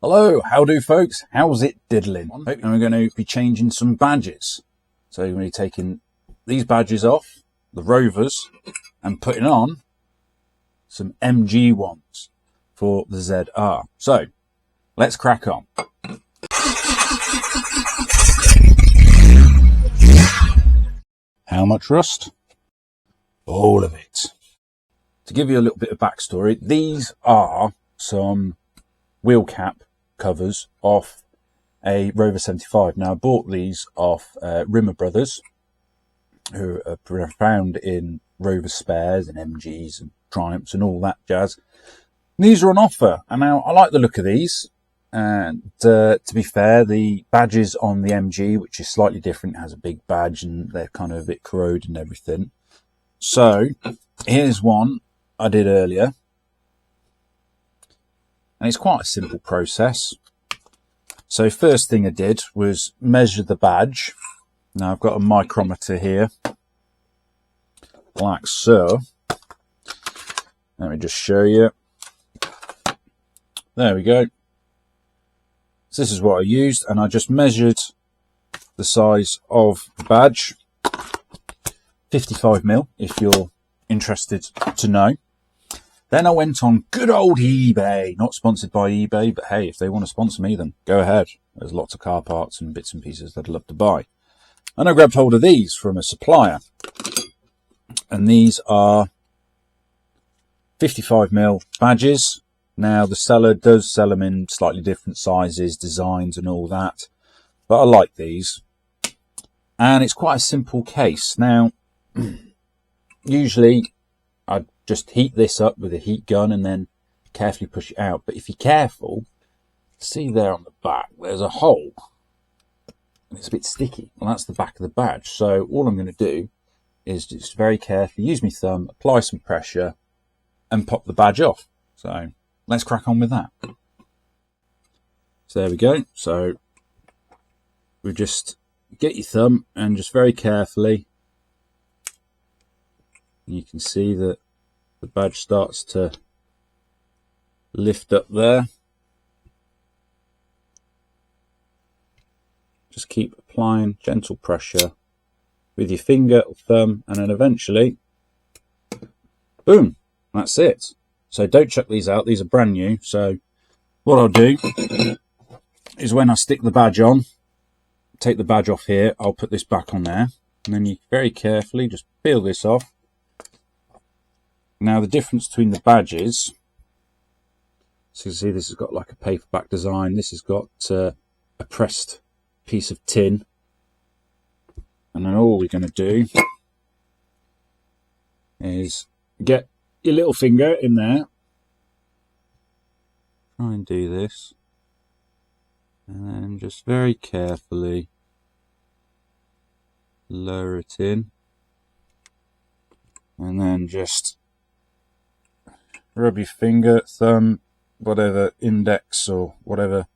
Hello, how do folks? How's it diddling? And we're going to be changing some badges. So we're going to be taking these badges off, the Rovers, and putting on some MG ones for the ZR. So let's crack on. How much rust? All of it. To give you a little bit of backstory, these are some wheel cap covers off a Rover 75. Now I bought these off Rimmer Brothers, who are found in Rover spares and MGs and Triumphs and all that jazz. And these are on offer, and now I like the look of these. And to be fair, the badges on the MG, which is slightly different, has a big badge and they're kind of a bit corroded and everything. So here's one I did earlier. And it's quite a simple process. So first thing I did was measure the badge. Now I've got a micrometer here, like so. Let me just show you. There we go. So this is what I used, and I just measured the size of the badge. 55mm, if you're interested to know. Then I went on good old eBay. Not sponsored by eBay, but hey, if they want to sponsor me, then go ahead. There's lots of car parts and bits and pieces that I'd love to buy. And I grabbed hold of these from a supplier. And these are 55mm badges. Now, the seller does sell them in slightly different sizes, designs and all that. But I like these. And it's quite a simple case. Now, usually I just heat this up with a heat gun and then carefully push it out. But if you're careful, see there on the back, there's a hole. And it's a bit sticky. Well, that's the back of the badge. So all I'm going to do is just very carefully use my thumb, apply some pressure and pop the badge off. So let's crack on with that. So there we go. So we just get your thumb and just very carefully, you can see that the badge starts to lift up there. Just keep applying gentle pressure with your finger or thumb, and then eventually, boom, that's it. So don't chuck these out, these are brand new. So what I'll do is when I stick the badge on, take the badge off here, I'll put this back on there, and then you very carefully just peel this off. Now the difference between the badges, so you see this has got like a paperback design, this has got a pressed piece of tin, and then all we're going to do is get your little finger in there, try and do this, and then just very carefully lower it in, and then just rub your finger, thumb, whatever, index or whatever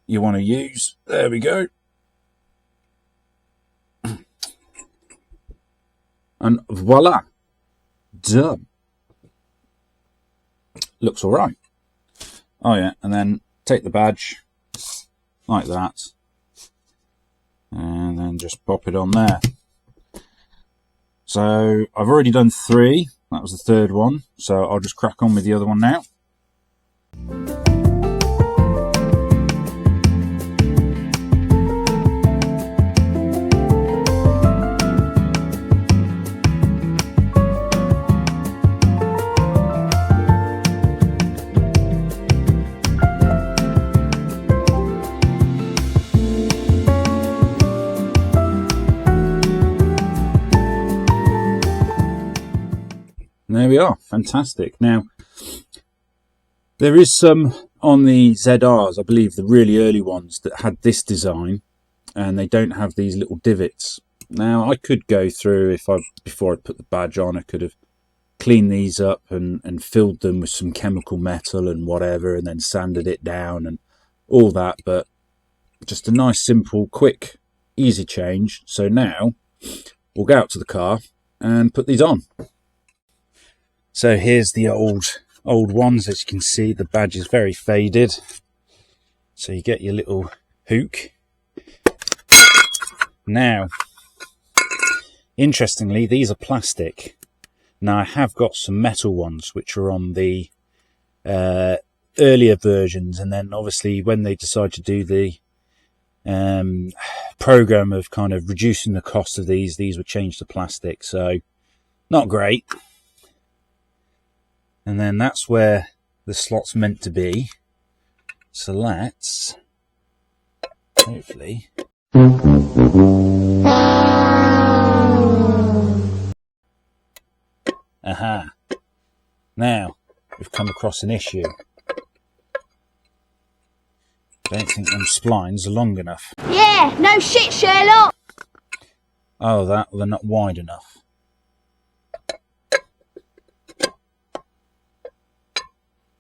you want to use. There we go. And voila, done. Looks all right. Oh yeah, and then take the badge like that, and then just pop it on there. So I've already done 3. That was the third one. So I'll just crack on with the other one now. And there we are, fantastic. Now, there is some on the ZRs, I believe the really early ones, that had this design, and they don't have these little divots. Now, I could go through, before I put the badge on, I could have cleaned these up and filled them with some chemical metal and whatever, and then sanded it down and all that, but just a nice, simple, quick, easy change. So now, we'll go out to the car and put these on. So here's the old ones. As you can see, the badge is very faded. So you get your little hook. Now, interestingly, these are plastic. Now I have got some metal ones which are on the earlier versions, and then obviously when they decide to do the program of kind of reducing the cost of these were changed to plastic, so not great. And then that's where the slot's meant to be. So let's hopefully aha. Now we've come across an issue. I don't think them splines are long enough. Yeah, no shit, Sherlock. Oh, they're not wide enough.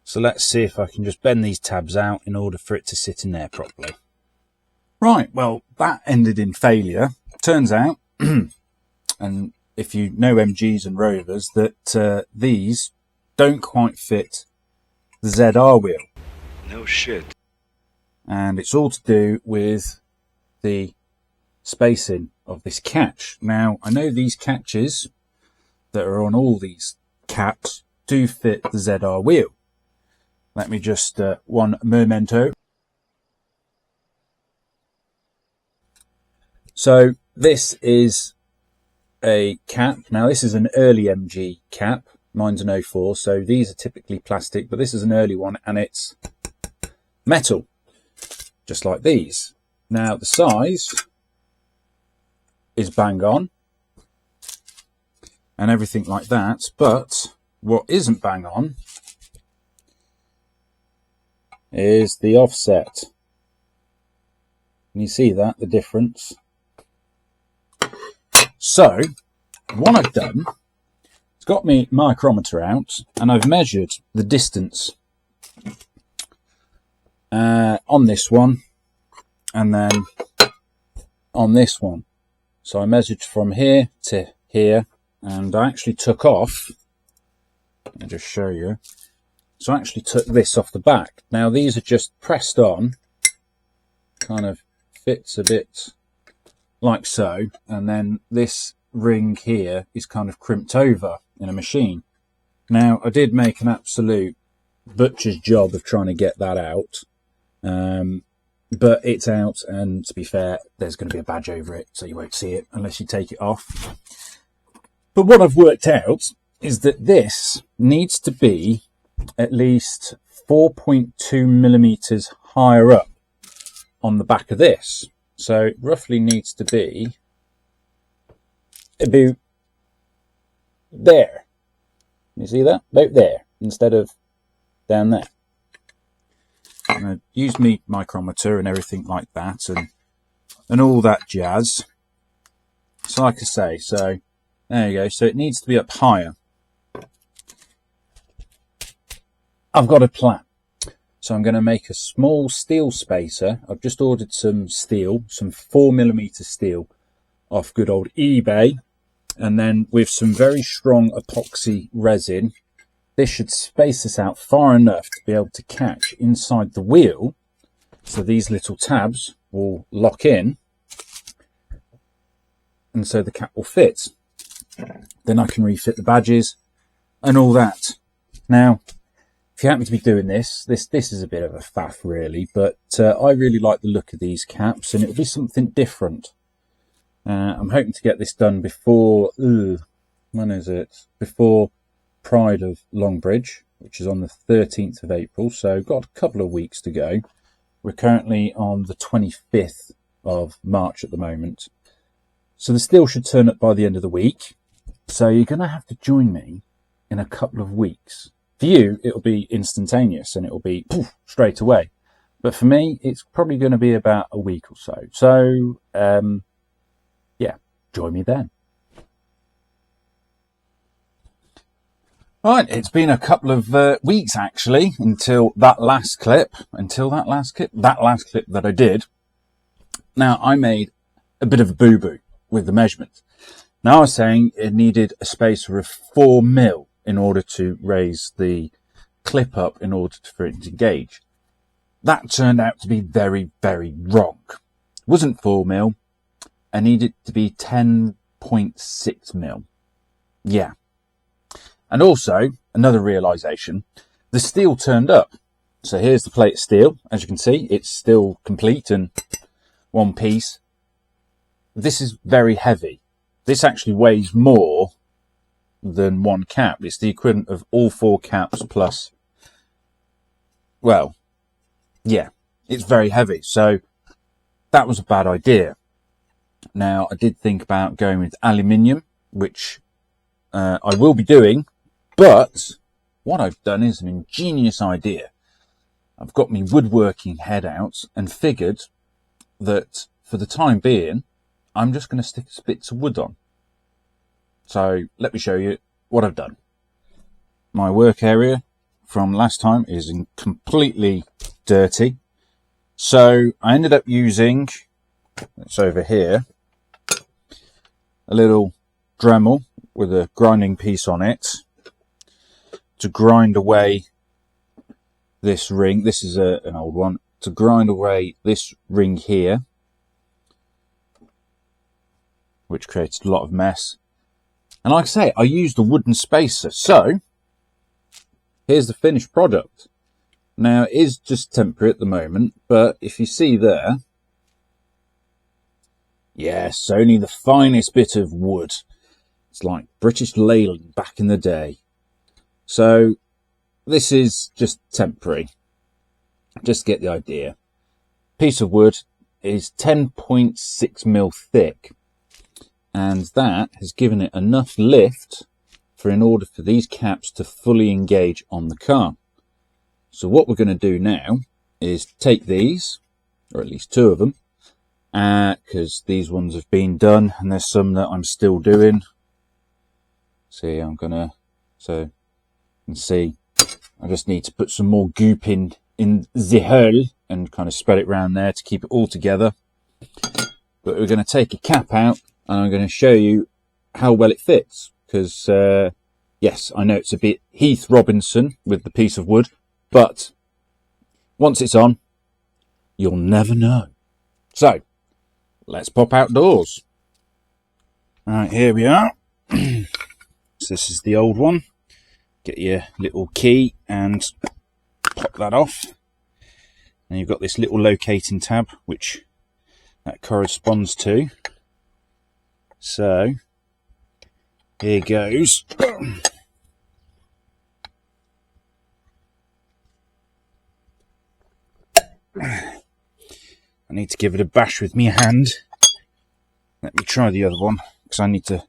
So let's see if I can just bend these tabs out in order for it to sit in there properly. Right, well, that ended in failure. Turns out, and if you know MGs and Rovers, that these don't quite fit the ZR wheel. No shit. And it's all to do with the spacing of this catch. Now, I know these catches that are on all these caps do fit the ZR wheel. Let me just, one memento. So this is a cap. Now this is an early MG cap. Mine's an 04, so these are typically plastic, but this is an early one and it's metal, just like these. Now the size is bang on and everything like that, but what isn't bang on is the offset. Can you see that, the difference? So what I've done is got my micrometer out and I've measured the distance on this one and then on this one. So I measured from here to here, and I actually took off, let me just show you. So I actually took this off the back. Now these are just pressed on, kind of fits a bit like so, and then this ring here is kind of crimped over in a machine. Now I did make an absolute butcher's job of trying to get that out, but it's out, and to be fair, there's going to be a badge over it, so you won't see it unless you take it off. But what I've worked out is that this needs to be at least 4.2 millimeters higher up on the back of this. So it roughly needs to be about there. You see that? About there, instead of down there. And I used my micrometer and everything like that, and all that jazz. So like I say, so there you go. So it needs to be up higher. I've got a plan. So I'm going to make a small steel spacer. I've just ordered some steel, some 4mm steel off good old eBay. And then with some very strong epoxy resin, this should space this out far enough to be able to catch inside the wheel. So these little tabs will lock in. And so the cap will fit. Then I can refit the badges and all that. Now, if you happen to be doing this is a bit of a faff really, but I really like the look of these caps, and it'll be something different. I'm hoping to get this done before, when is it? Before Pride of Longbridge, which is on the 13th of April, so got a couple of weeks to go. We're currently on the 25th of March at the moment. So the steel should turn up by the end of the week. So you're going to have to join me in a couple of weeks. For you, it'll be instantaneous and it'll be poof, straight away. But for me, it's probably going to be about a week or so. So, yeah, join me then. Right, it's been a couple of weeks actually until that last clip that I did. Now, I made a bit of a boo-boo with the measurement. Now I was saying it needed a spacer of 4mm in order to raise the clip up in order for it to engage. That turned out to be very, very wrong. It wasn't 4mm. I needed it to be 10.6mm. Yeah. And also, another realisation, the steel turned up. So here's the plate of steel. As you can see, it's still complete and one piece. This is very heavy. This actually weighs more than one cap. It's the equivalent of all 4 caps plus, well, yeah, it's very heavy. So that was a bad idea. Now, I did think about going with aluminium, which I will be doing, but what I've done is an ingenious idea. I've got my woodworking head out and figured that for the time being, I'm just going to stick bits of wood on. So let me show you what I've done. My work area from last time is completely dirty. So I ended up using, it's over here, a little Dremel with a grinding piece on it to grind away this ring. This is an old one. To grind away this ring here, which created a lot of mess. And like I say, I used a wooden spacer. So here's the finished product. Now, it is just temporary at the moment, but if you see there, yes, only the finest bit of wood. It's like British Leyland back in the day. So this is just temporary. Just get the idea. Piece of wood is 10.6mm thick, and that has given it enough lift in order for these caps to fully engage on the car. So what we're going to do now is take these, or at least 2 of them, because these ones have been done and there's some that I'm still doing. See, I'm going to, so you can see, I just need to put some more goop in the hole and kind of spread it around there to keep it all together. But we're going to take a cap out and I'm going to show you how well it fits, because yes, I know it's a bit Heath Robinson with the piece of wood, but once it's on, you'll never know. So let's pop outdoors. All right, here we are. So this is the old one. Get your little key and pop that off. And you've got this little locating tab, which that corresponds to. So here goes. I need to give it a bash with my hand. Let me try the other one, because I need to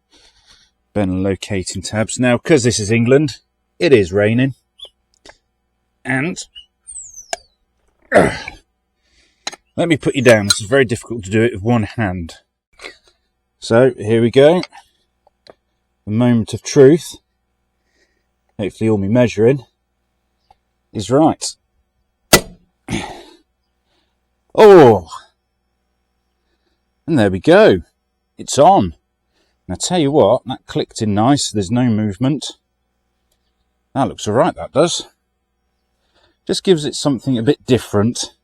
bend the locating tabs. Now, because this is England, it is raining. And let me put you down. This is very difficult to do it with one hand. So, here we go. The moment of truth. Hopefully all my measuring is right. Oh! And there we go. It's on. And I tell you what, that clicked in nice. There's no movement. That looks alright, that does. Just gives it something a bit different.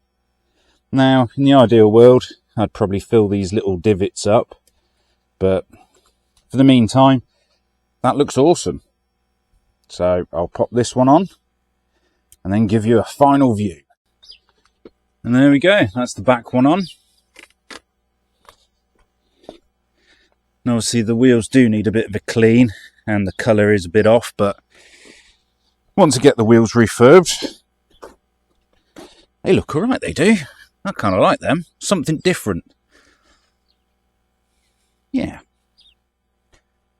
Now, in the ideal world, I'd probably fill these little divots up. But for the meantime, that looks awesome. So I'll pop this one on and then give you a final view. And there we go. That's the back one on. And obviously the wheels do need a bit of a clean and the colour is a bit off, but once I get the wheels refurbed, they look alright, they do. I kind of like them. Something different. Yeah.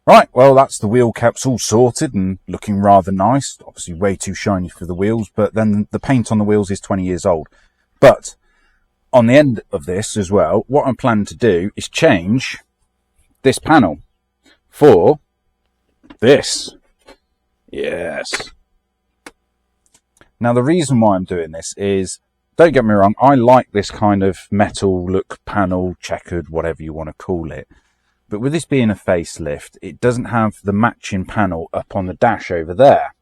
Right, well, that's the wheel caps all sorted and looking rather nice. Obviously way too shiny for the wheels, but then the paint on the wheels is 20 years old. But on the end of this as well, what I'm planning to do is change this panel for this. Yes. Now, the reason why I'm doing this is, don't get me wrong, I like this kind of metal look panel, checkered, whatever you want to call it. But with this being a facelift, it doesn't have the matching panel up on the dash over there.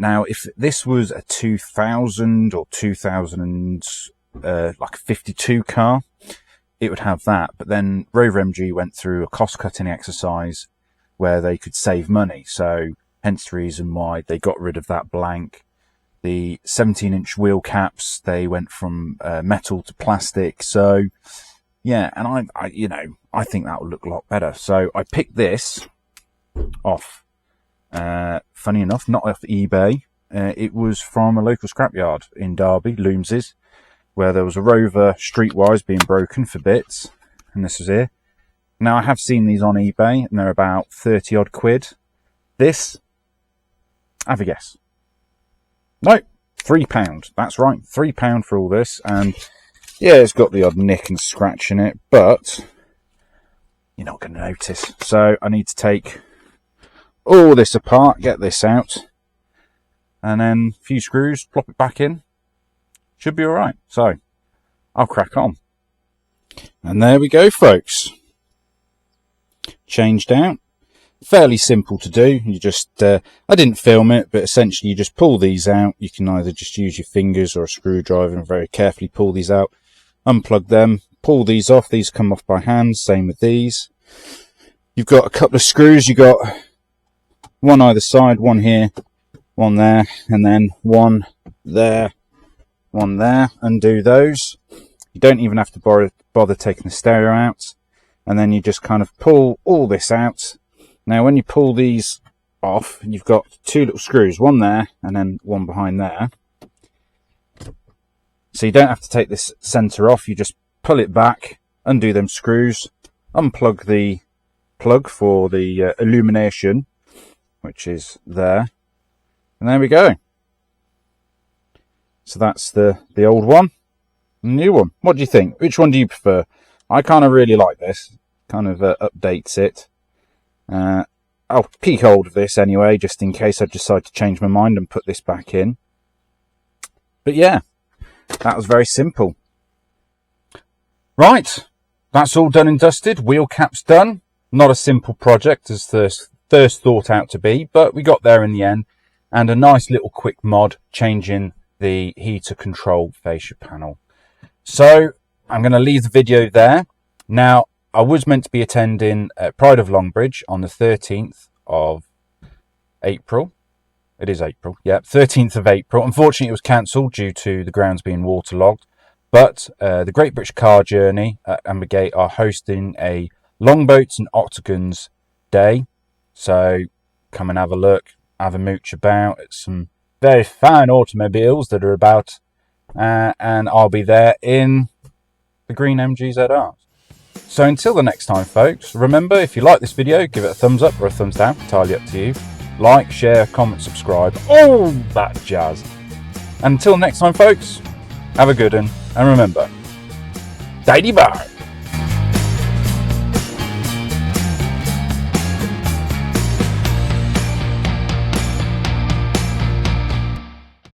Now, if this was a 2000 or 2000, like a 52 car, it would have that. But then Rover MG went through a cost-cutting exercise where they could save money. So hence the reason why they got rid of that blank. The 17-inch wheel caps, they went from metal to plastic. So yeah, and I think that would look a lot better. So I picked this off, funny enough, not off eBay. It was from a local scrapyard in Derby, Looms's, where there was a Rover Streetwise being broken for bits, and this was here. Now, I have seen these on eBay, and they're about 30 odd quid. This, have a guess. No, £3. That's right, £3 for all this, and yeah, it's got the odd nick and scratch in it, but you're not going to notice. So I need to take all this apart, get this out, and then a few screws, plop it back in. Should be alright. So I'll crack on. And there we go, folks. Changed out. Fairly simple to do. You just, I didn't film it, but essentially you just pull these out. You can either just use your fingers or a screwdriver and very carefully pull these out. Unplug them, pull these off. These come off by hand. Same with these. You've got a couple of screws. You've got one either side, one here, one there, and then one there, one there. Undo those. You don't even have to bother taking the stereo out. And then you just kind of pull all this out. Now, when you pull these off, you've got two little screws, one there and then one behind there. So you don't have to take this center off. You just pull it back, undo them screws, unplug the plug for the illumination, which is there. And there we go. So that's the old one, the new one. What do you think? Which one do you prefer? I kind of really like this. Kind of updates it. I'll peek hold of this anyway, just in case I decide to change my mind and put this back in. But yeah, that was very simple. Right, that's all done and dusted. Wheel caps done. Not a simple project as first thought out to be, but we got there in the end. And a nice little quick mod changing the heater control fascia panel. So I'm going to leave the video there. Now, I was meant to be attending Pride of Longbridge on the 13th of April. It is April, yeah, 13th of April. Unfortunately, it was cancelled due to the grounds being waterlogged. But the Great British Car Journey at Ambergate are hosting a Longboats and Octagons Day. So come and have a look, have a mooch about. It's some very fine automobiles that are about. And I'll be there in the green MGZRs. So until the next time, folks, remember, if you like this video, give it a thumbs up or a thumbs down, entirely up to you. Like, share, comment, subscribe, all that jazz. And until next time, folks, have a good one, and remember, tidy bar.